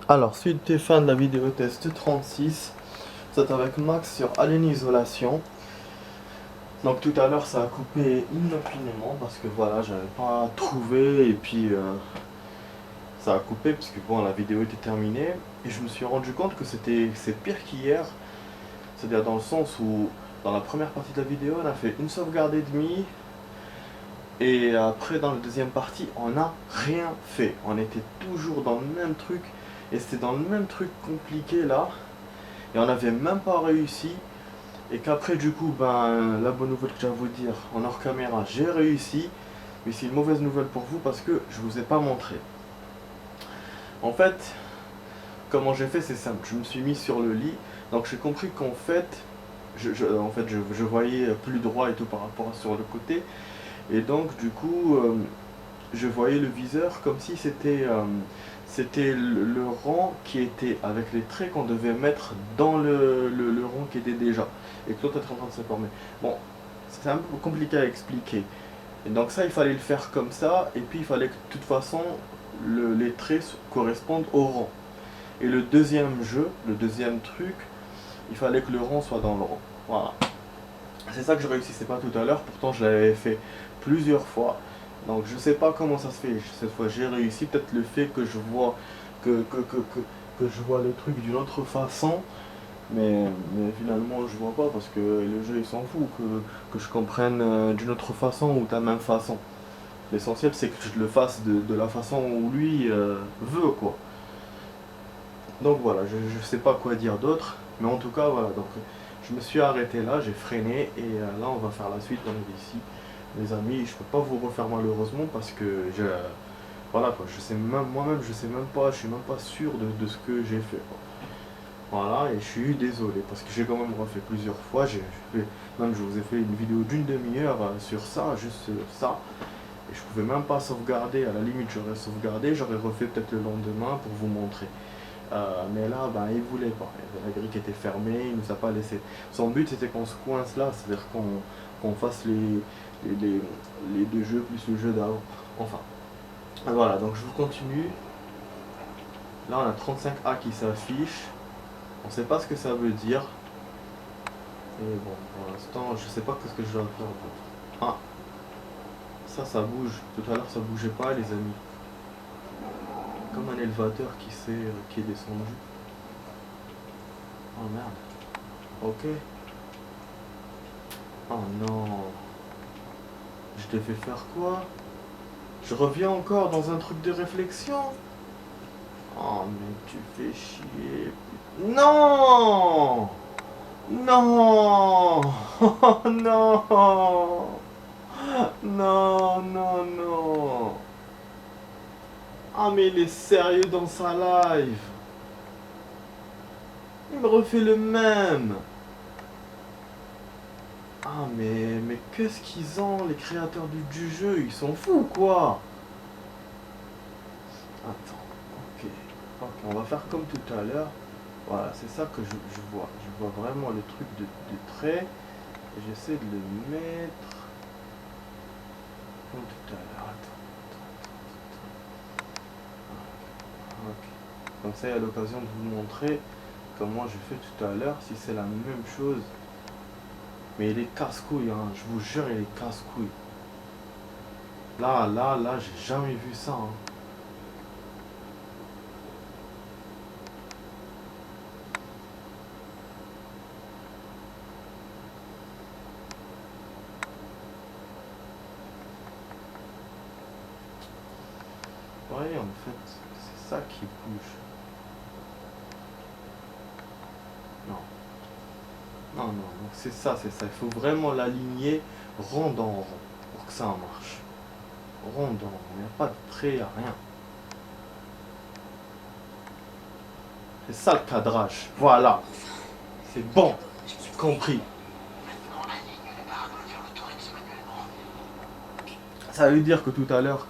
Alors, suite des fins de la vidéo test 36, c'est avec Max sur Alien Isolation. Donc tout à l'heure ça a coupé inopinément parce que voilà, j'avais pas trouvé et puis ça a coupé parce que bon, la vidéo était terminée et je me suis rendu compte que c'est pire qu'hier. C'est-à-dire dans le sens où dans la première partie de la vidéo on a fait une sauvegarde et demie et après dans la deuxième partie on n'a rien fait. On était toujours dans le même truc et c'était dans le même truc compliqué là et on n'avait même pas réussi. Et qu'après du coup, ben, la bonne nouvelle que j'ai à vous dire, en hors caméra, j'ai réussi. Mais c'est une mauvaise nouvelle pour vous parce que je vous ai pas montré. En fait, comment j'ai fait, c'est simple. Je me suis mis sur le lit. Donc j'ai compris qu'en fait, je voyais plus droit et tout par rapport à sur le côté. Et donc du coup, je voyais le viseur comme si c'était le rang qui était avec les traits qu'on devait mettre dans le rang qui était déjà et que l'autre était en train de se former. Bon, c'est un peu compliqué à expliquer. Et donc ça, il fallait le faire comme ça et puis il fallait que de toute façon les traits correspondent au rang. Et le deuxième jeu, le deuxième truc, il fallait que le rang soit dans le rang. Voilà. C'est ça que je réussissais pas tout à l'heure, pourtant je l'avais fait plusieurs fois. Donc je sais pas comment ça se fait, cette fois j'ai réussi, peut-être le fait que je vois que je vois le truc d'une autre façon, mais finalement je vois pas parce que le jeu il s'en fout que je comprenne d'une autre façon ou de la même façon. L'essentiel c'est que je le fasse de la façon où lui veut quoi. Donc voilà, je sais pas quoi dire d'autre, mais en tout cas voilà, donc je me suis arrêté là, j'ai freiné et là on va faire la suite, on est ici. Les amis, je peux pas vous refaire malheureusement parce que voilà quoi, je sais même moi-même, je sais même pas, je suis même pas sûr de ce que j'ai fait quoi. Voilà, et je suis désolé parce que j'ai quand même refait plusieurs fois, même je vous ai fait une vidéo d'une demi-heure sur ça, juste ça, et je pouvais même pas sauvegarder, à la limite j'aurais sauvegardé, j'aurais refait peut-être le lendemain pour vous montrer. Mais là, ben, il voulait pas. La grille qui était fermée, il nous a pas laissé. Son but c'était qu'on se coince là, c'est-à-dire qu'on fasse les deux jeux plus le jeu d'avant. Enfin, voilà, donc je vous continue. Là, on a 35A qui s'affiche. On sait pas ce que ça veut dire. Et bon, pour l'instant, je sais pas ce que je dois faire d'autre. Ah, ça bouge. Tout à l'heure, ça bougeait pas, les amis. Comme un élevateur qui est descendu. Oh merde. Ok. Oh non. Je devais faire quoi? Je reviens encore dans un truc de réflexion? Oh mais tu fais chier. Non! Non! Oh non! Non, non, non! Ah mais il est sérieux dans sa live! Il me refait le même! Ah mais qu'est-ce qu'ils ont les créateurs du jeu? Ils sont fous quoi! Attends, ok. Ok, on va faire comme tout à l'heure. Voilà, c'est ça que je vois. Je vois vraiment le truc de trait. Et j'essaie de le mettre comme tout à l'heure. Attends. Ok. Comme ça, il y a l'occasion de vous montrer comment j'ai fait tout à l'heure, si c'est la même chose. Mais il est casse-couille, hein. Je vous jure, il est casse-couille. Là, j'ai jamais vu ça, hein. Ouais, en fait, c'est ça qui bouge. Non. Non, donc c'est ça, c'est ça. Il faut vraiment l'aligner rond dans rond pour que ça marche. Rond dans rond, il n'y a pas de trait, il n'y a rien. C'est ça le cadrage. Voilà. C'est bon. J'ai compris. Ça veut dire que tout à l'heure,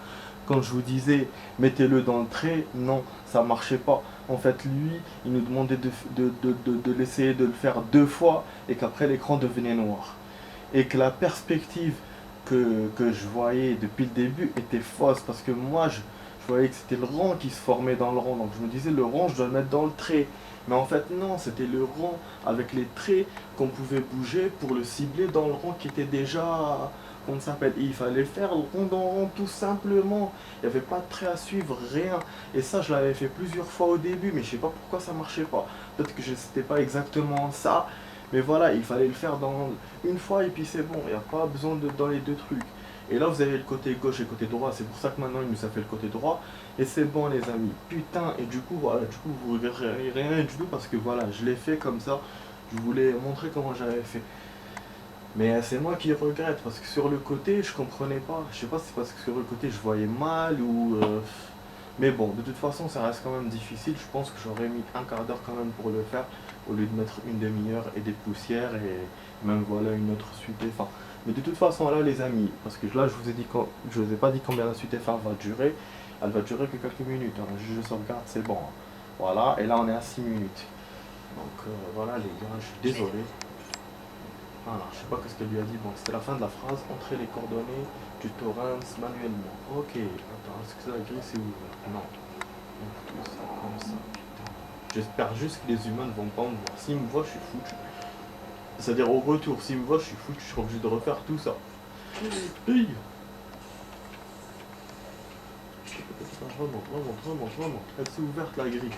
quand je vous disais mettez-le dans le trait, non, ça marchait pas. En fait, lui, il nous demandait de l'essayer de le faire deux fois et qu'après l'écran devenait noir. Et que la perspective que je voyais depuis le début était fausse parce que moi, je je voyais que c'était le rang qui se formait dans le rang. Donc je me disais, le rang, je dois le mettre dans le trait. Mais en fait, non, c'était le rang avec les traits qu'on pouvait bouger pour le cibler dans le rang qui était déjà, comment ça s'appelle. Il fallait faire le rond dans le rond tout simplement. Il n'y avait pas de trait à suivre, rien. Et ça, je l'avais fait plusieurs fois au début, mais je sais pas pourquoi ça marchait pas. Peut-être que c'était pas exactement ça. Mais voilà, il fallait le faire dans une fois et puis c'est bon. Il n'y a pas besoin de dans les deux trucs. Et là, vous avez le côté gauche et le côté droit. C'est pour ça que maintenant, il nous a fait le côté droit. Et c'est bon, les amis. Putain, et du coup, voilà, du coup, vous regretterez rien du tout parce que voilà, je l'ai fait comme ça. Je voulais montrer comment j'avais fait. Mais c'est moi qui regrette parce que sur le côté, je comprenais pas. Je sais pas si c'est parce que sur le côté, je voyais mal ou. Mais bon, de toute façon, ça reste quand même difficile. Je pense que j'aurais mis un quart d'heure quand même pour le faire au lieu de mettre une demi-heure et des poussières et même voilà une autre suite. Enfin, mais de toute façon, là, les amis, parce que là, je vous ai pas dit combien la suite phare va durer. Elle va durer que quelques minutes. Hein. Je sauvegarde, c'est bon. Hein. Voilà, et là, on est à 6 minutes. Donc voilà, les gars, je suis désolé. Voilà, je sais pas ce qu'elle lui a dit. Bon, c'était la fin de la phrase. Entrez les coordonnées du torrent manuellement. Ok, attends, est-ce que la grille c'est ouvert? Non. Donc tout ça comme ça, putain. J'espère juste que les humains ne vont pas me voir. S'ils me voient, je suis foutu. C'est-à-dire au retour, s'ils me voient, je suis foutu. Je serai obligé de refaire tout ça. Hey. Remonte. Elle s'est ouverte la grille.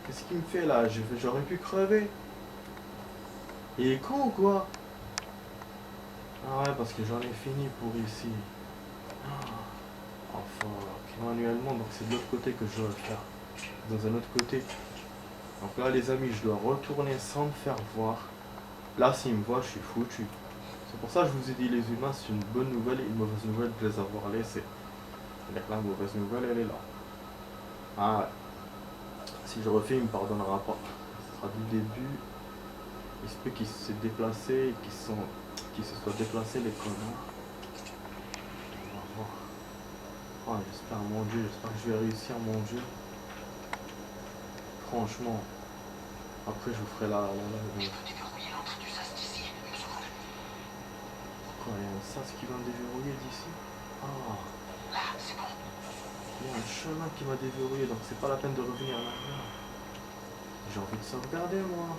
Qu'est-ce qu'il me fait là? J'aurais pu crever. Il est con ou quoi? Ah ouais, parce que j'en ai fini pour ici. Enfin, manuellement, donc c'est de l'autre côté que je dois le faire. Dans un autre côté. Donc là, les amis, je dois retourner sans me faire voir. Là, s'ils me voient, je suis foutu. C'est pour ça que je vous ai dit, les humains, c'est une bonne nouvelle et une mauvaise nouvelle de les avoir laissés. C'est-à-dire que la mauvaise nouvelle, elle est là. Ah ouais. Si je refais, il me pardonnera pas. Ce sera du début. Il se peut qu'ils se déplacés et qu'ils se soient déplacés, les connards. On va voir. Oh, j'espère, mon Dieu, j'espère que je vais réussir, mon Dieu. Franchement. Après, je vous ferai la... Quoi, il y a un sas qui va me déverrouiller d'ici? Ah. Il y a un chemin qui m'a déverrouillé, donc c'est pas la peine de revenir en arrière. J'ai envie de sauvegarder, moi.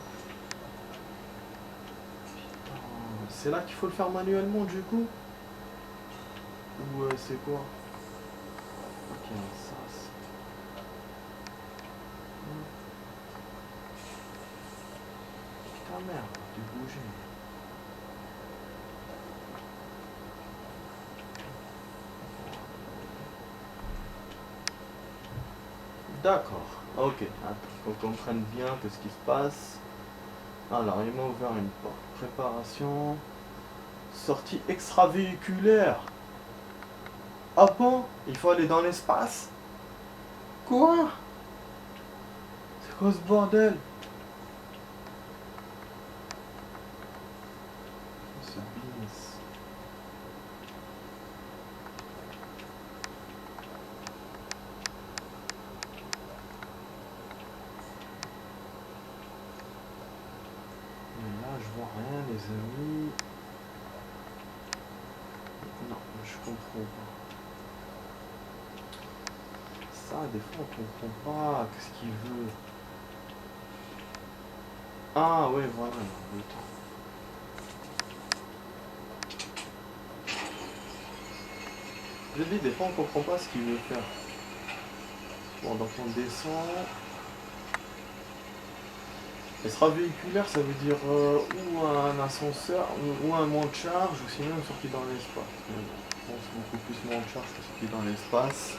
C'est là qu'il faut le faire manuellement, du coup? Ou c'est quoi? Ok, un sas. Putain, merde, tu bouger. D'accord, ok. Attends, qu'on comprenne bien ce qui se passe. Alors, il m'a ouvert une porte. Préparation. Sortie extravéhiculaire. Ah bon? Il faut aller dans l'espace? Quoi? C'est quoi ce bordel? Ce business. Mais là, je vois rien, les amis. Non, je comprends pas. Ça, des fois, on comprend pas. Qu'est-ce qu'il veut? Ah, ouais, voilà, le temps. Je dis, des fois, on comprend pas ce qu'il veut faire. Bon, donc on descend. Extravéhiculaire, ça veut dire ou un ascenseur, ou un mont de charge, ou sinon une sortie dans l'espace. Mais bon, je pense beaucoup plus mont de charge que sortie dans l'espace.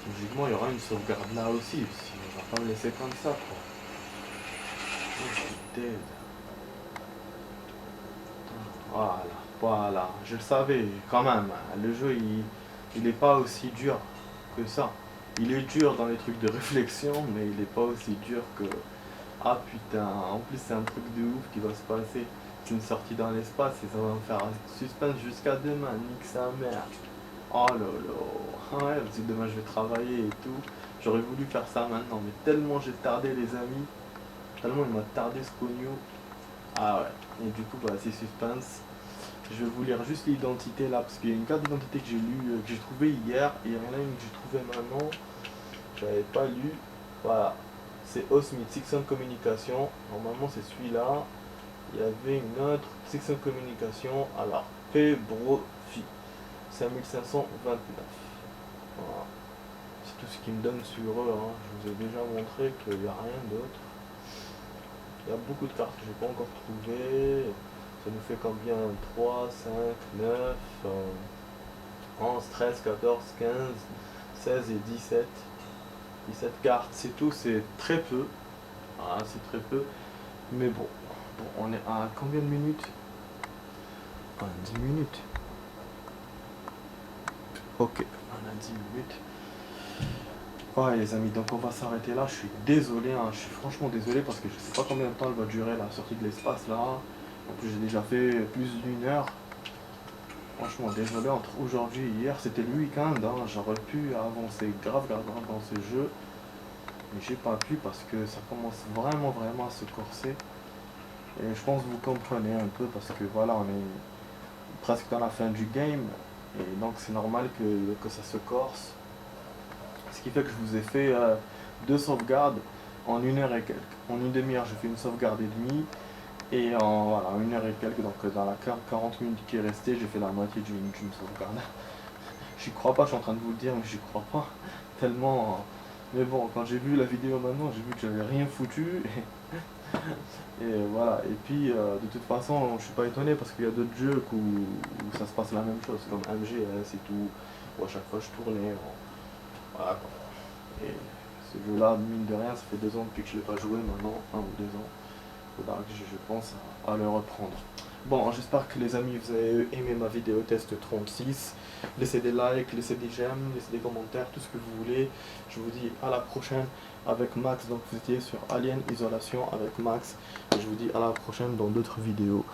Logiquement, il y aura une sauvegarde là aussi, si on va pas me laisser comme ça, quoi. Oh, je suis dead. Voilà, je le savais, quand même. Le jeu, il est pas aussi dur que ça. Il est dur dans les trucs de réflexion, mais il est pas aussi dur que... Ah putain, en plus c'est un truc de ouf qui va se passer. C'est une sortie dans l'espace et ça va me faire un suspense jusqu'à demain, nique sa mère. Oh là là, ouais, parce que demain je vais travailler et tout. J'aurais voulu faire ça maintenant, mais tellement j'ai tardé les amis. Tellement il m'a tardé ce cogno. Ah ouais, et du coup bah c'est suspense. Je vais vous lire juste l'identité là, parce qu'il y a une carte d'identité que j'ai lu, que j'ai trouvé hier, et il y en a une que j'ai trouvée maintenant, que j'avais pas lu. Voilà, c'est Osmith, section de communication. Normalement c'est celui-là. Il y avait une autre section de communication, alors P-Brofi, 5529. Voilà. C'est tout ce qui me donne sur eux, hein. Je vous ai déjà montré qu'il n'y a rien d'autre. Il y a beaucoup de cartes que je n'ai pas encore trouvées. Ça nous fait combien? 3, 5, 9, 11, 13, 14, 15, 16 et 17. 17 cartes, c'est tout, c'est très peu. Ah, c'est très peu. Mais bon, on est à combien de minutes? 10 minutes. Ok, on a 10 minutes. Ouais les amis, donc on va s'arrêter là. Je suis désolé, hein, je suis franchement désolé parce que je sais pas combien de temps elle va durer la sortie de l'espace là. En plus j'ai déjà fait plus d'une heure. Franchement désolé, entre aujourd'hui et hier c'était le week-end, hein, j'aurais pu avancer grave dans ce jeu. Mais j'ai pas pu parce que ça commence vraiment à se corser. Et je pense que vous comprenez un peu parce que voilà, on est presque dans la fin du game. Et donc c'est normal que ça se corse. Ce qui fait que je vous ai fait 2 sauvegardes en 1 heure et quelques. En une demi-heure, j'ai fait une sauvegarde et demie. Et en voilà, 1 heure et quelques, donc dans la 40 minutes qui est restée, j'ai fait la moitié d'une sauvegarde. J'y crois pas, je suis en train de vous le dire, mais j'y crois pas. Tellement. Mais bon, quand j'ai vu la vidéo maintenant, j'ai vu que j'avais rien foutu. Et voilà. Et puis, de toute façon, je suis pas étonné parce qu'il y a d'autres jeux où ça se passe la même chose, comme MGS et tout, où à chaque fois je tournais. Voilà quoi. Et ce jeu-là, mine de rien, ça fait 2 ans depuis que je ne l'ai pas joué maintenant, 1 ou 2 ans. Faudra que je pense à le reprendre. Bon, j'espère que les amis, vous avez aimé ma vidéo test 36. Laissez des likes, laissez des j'aime, laissez des commentaires, tout ce que vous voulez. Je vous dis à la prochaine avec Max. Donc vous étiez sur Alien Isolation avec Max. Et je vous dis à la prochaine dans d'autres vidéos.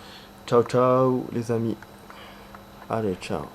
Ciao ciao les amis. Allez, ciao.